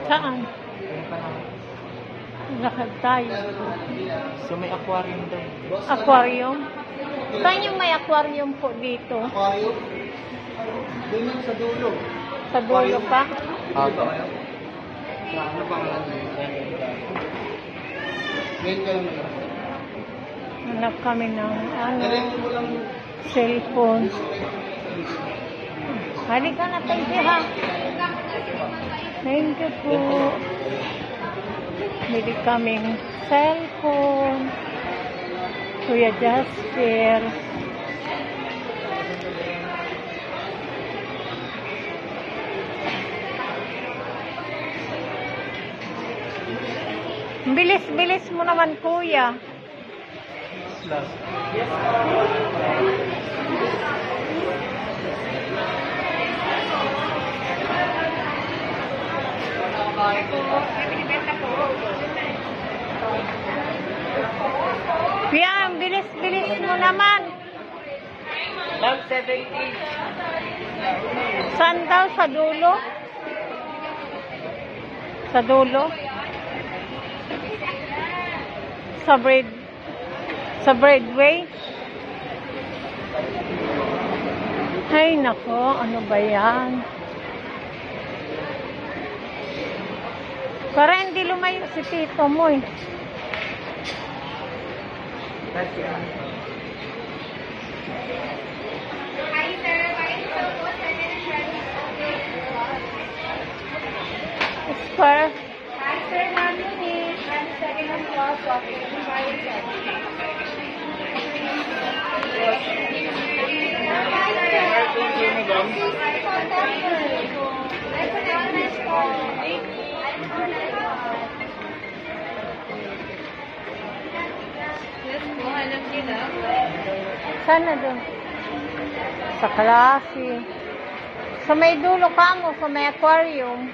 Saan? Lakad tayo. So may aquarium daw. Aquarium? Saan yung may aquarium po dito? Aquarium? Doon lang sa dulo. Sa dulo pa? Opo. Ano pa nga? Ngayon ka lang. Hanap kami ng Direct mo lang. cellphone. Halika na tayo ha. Thank you po. Bili kaming cellphone. Kuya Jasper. Bilis-bilis mo naman, kuya. Kuya, bilis-bilis mo naman. Ma'am, 70. Saan daw? Sa dulo? Sa dulo? Sa Breadway? Ay, nako. Ano ba yan? Para hindi lumayo si tito mo eh. Square. Sir, 1 minute, 1 second of loss, okay. Sana doon? Sa klase. Sa may dulo ka mo, sa may aquarium.